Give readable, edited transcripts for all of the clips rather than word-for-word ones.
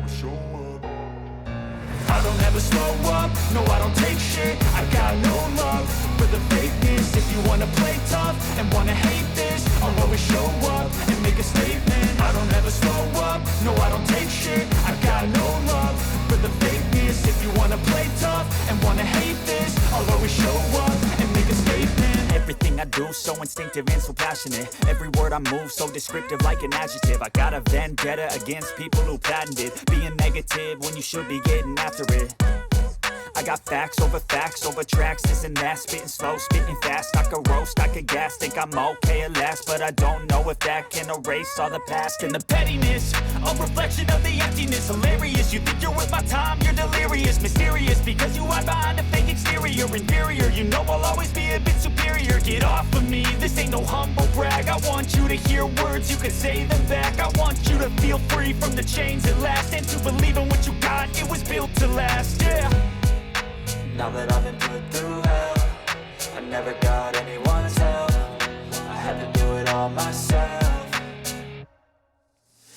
show up. I don't ever slow up, no I don't take shit. I got no love for the fakeness. If you wanna play tough and wanna hate this, I'll always show up and make a statement. I don't ever slow up, no I don't take shit. I got no love for the fakeness. If you wanna play tough and wanna hate this, I'll always show up and make a statement. Everything I do so instinctive and so passionate. Every word I move so descriptive like an adjective. I got a vendetta against people who patented being negative when you should be getting after it. I got facts over tracks, this and that. Spitting slow, spitting fast. I could roast, I could gas. Think I'm okay at last, but I don't know if that can erase all the past. And the pettiness, a reflection of the emptiness. Hilarious, you think you're worth my time, you're delirious. Mysterious, because you hide behind a fake exterior. Inferior, you know I'll always be a bit superior. Get off of me, this ain't no humble brag. I want you to hear words, you can say them back. I want you to feel free from the chains at last, and to believe in what you got, it was built to last, yeah. Now that I've been put through hell, I never got anyone's help. I had to do it all myself.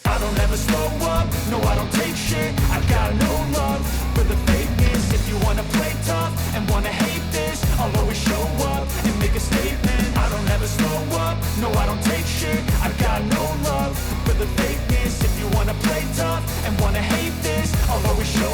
I don't ever slow up, no I don't take shit. I got no love for the fakeness. If you wanna play tough and wanna hate this, I'll always show up and make a statement. I don't ever slow up, no I don't take shit. I got no love for the fakeness. If you wanna play tough and wanna hate this, I'll always show up.